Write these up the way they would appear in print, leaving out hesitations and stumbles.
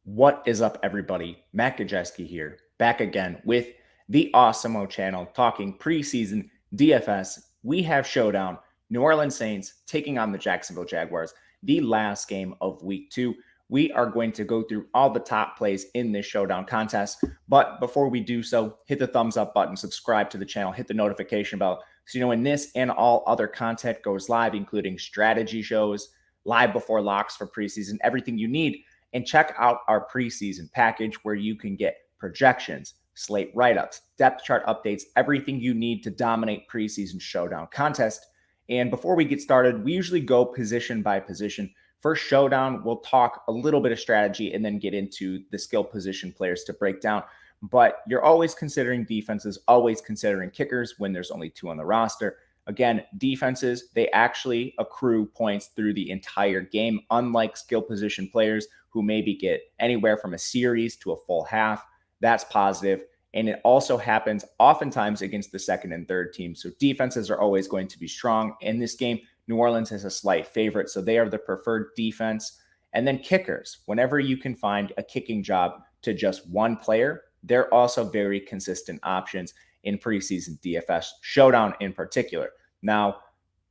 What is up, everybody? Matt Gajewski here, back again with the Awesemo channel, talking preseason DFS. We have Showdown, New Orleans Saints taking on the Jacksonville Jaguars, the last game of week 2. We are going to go through all the top plays in this Showdown contest. But before we do so, hit the thumbs up button, subscribe to the channel, hit the notification bell so you know when this and all other content goes live, including strategy shows, live before locks for preseason, everything you need. And check out our preseason package where you can get projections, slate write-ups, depth chart updates, everything you need to dominate preseason Showdown contest. And before we get started, we usually go position by position. For Showdown, we'll talk a little bit of strategy and then get into the skill position players to break down. But you're always considering defenses, always considering kickers when there's only 2 on the roster. Again, defenses, they actually accrue points through the entire game, unlike skill position players who maybe get anywhere from a series to a full half. That's positive. And it also happens oftentimes against the second and third team. So defenses are always going to be strong. In this game, New Orleans is a slight favorite, so they are the preferred defense. And then kickers, whenever you can find a kicking job to just one player, they're also very consistent options in preseason DFS Showdown in particular. Now,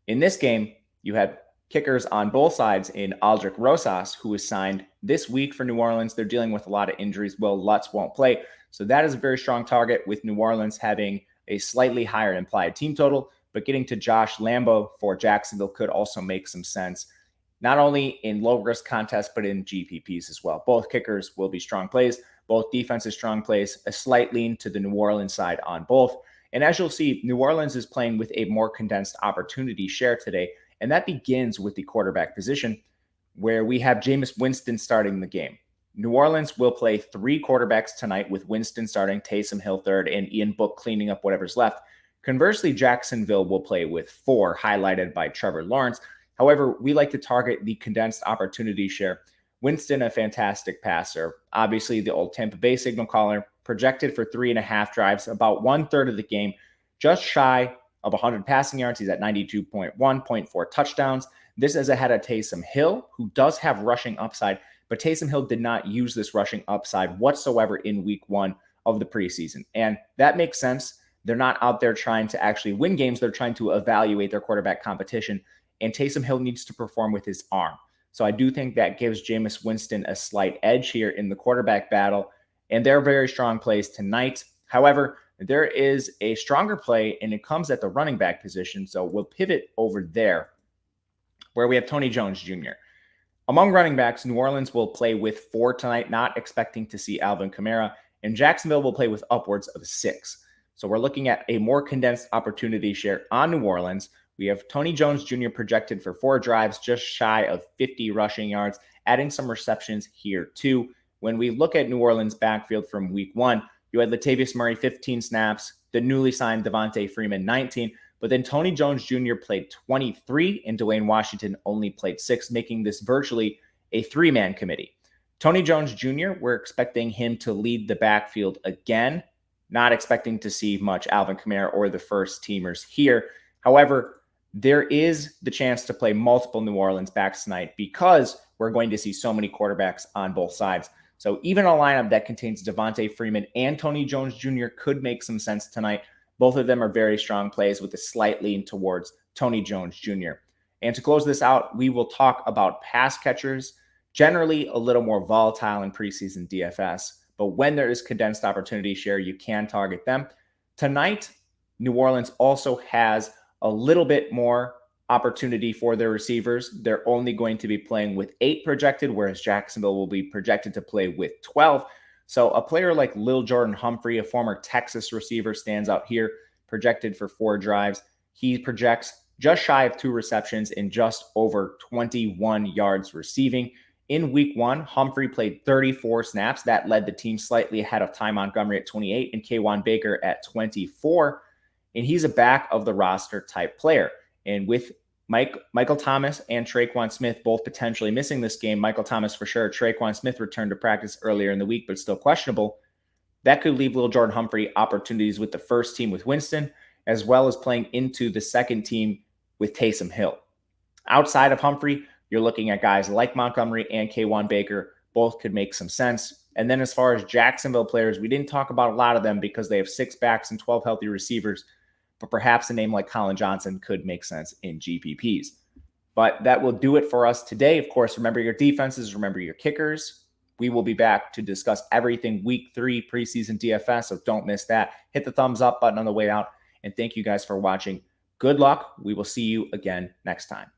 in this game, you have kickers on both sides in Aldrick Rosas, who was signed this week for New Orleans. They're dealing with a lot of injuries. Will Lutz won't play. So that is a very strong target, with New Orleans having a slightly higher implied team total. But getting to Josh Lambo for Jacksonville could also make some sense, not only in low-risk contests, but in GPPs as well. Both kickers will be strong plays. Both defenses strong plays, a slight lean to the New Orleans side on both. And as you'll see, New Orleans is playing with a more condensed opportunity share today. And that begins with the quarterback position, where we have Jameis Winston starting the game. New Orleans will play 3 quarterbacks tonight, with Winston starting, Taysom Hill third, and Ian Book cleaning up whatever's left. Conversely, Jacksonville will play with 4, highlighted by Trevor Lawrence. However, we like to target the condensed opportunity share. Winston, a fantastic passer. Obviously, the old Tampa Bay signal caller, projected for 3.5 drives, about 1/3 of the game, just shy of 100 passing yards. He's at 92.1, 0.4 touchdowns. This is ahead of Taysom Hill, who does have rushing upside, but Taysom Hill did not use this rushing upside whatsoever in week 1 of the preseason. And that makes sense. They're not out there trying to actually win games. They're trying to evaluate their quarterback competition. And Taysom Hill needs to perform with his arm. So I do think that gives Jameis Winston a slight edge here in the quarterback battle. And they're very strong plays tonight. However, there is a stronger play, and it comes at the running back position. So we'll pivot over there, where we have Tony Jones Jr. Among running backs, New Orleans will play with 4 tonight, not expecting to see Alvin Kamara. And Jacksonville will play with upwards of 6. So we're looking at a more condensed opportunity share on New Orleans. We have Tony Jones Jr. projected for 4 drives, just shy of 50 rushing yards, adding some receptions here too. When we look at New Orleans' backfield from week 1, you had Latavius Murray 15 snaps, the newly signed Devontae Freeman 19, but then Tony Jones Jr. played 23 and Dwayne Washington only played 6, making this virtually a 3-man committee. Tony Jones Jr., we're expecting him to lead the backfield again, not expecting to see much Alvin Kamara or the first teamers here. However, there is the chance to play multiple New Orleans backs tonight because we're going to see so many quarterbacks on both sides. So even a lineup that contains Devontae Freeman and Tony Jones Jr. could make some sense tonight. Both of them are very strong plays with a slight lean towards Tony Jones Jr. And to close this out, we will talk about pass catchers, generally a little more volatile in preseason DFS. But when there is condensed opportunity share, you can target them. Tonight, New Orleans also has a little bit more opportunity for their receivers. They're only going to be playing with 8 projected, whereas Jacksonville will be projected to play with 12. So a player like Lil Jordan Humphrey, a former Texas receiver, stands out here, projected for 4 drives. He projects just shy of 2 receptions and just over 21 yards receiving. In week 1, Humphrey played 34 snaps. That led the team slightly ahead of Ty Montgomery at 28 and Kaywan Baker at 24. And he's a back of the roster type player. And with Michael Thomas and Traquan Smith both potentially missing this game, Michael Thomas for sure, Traquan Smith returned to practice earlier in the week, but still questionable. That could leave Lil Jordan Humphrey opportunities with the first team with Winston, as well as playing into the second team with Taysom Hill. Outside of Humphrey, you're looking at guys like Montgomery and Kaywan Baker, Both could make some sense. And then as far as Jacksonville players, we didn't talk about a lot of them because they have 6 backs and 12 healthy receivers, but perhaps a name like Colin Johnson could make sense in GPPs. But that will do it for us today. Of course, remember your defenses, remember your kickers. We will be back to discuss everything week 3 preseason DFS, so don't miss that. Hit the thumbs up button on the way out, and thank you guys for watching. Good luck. We will see you again next time.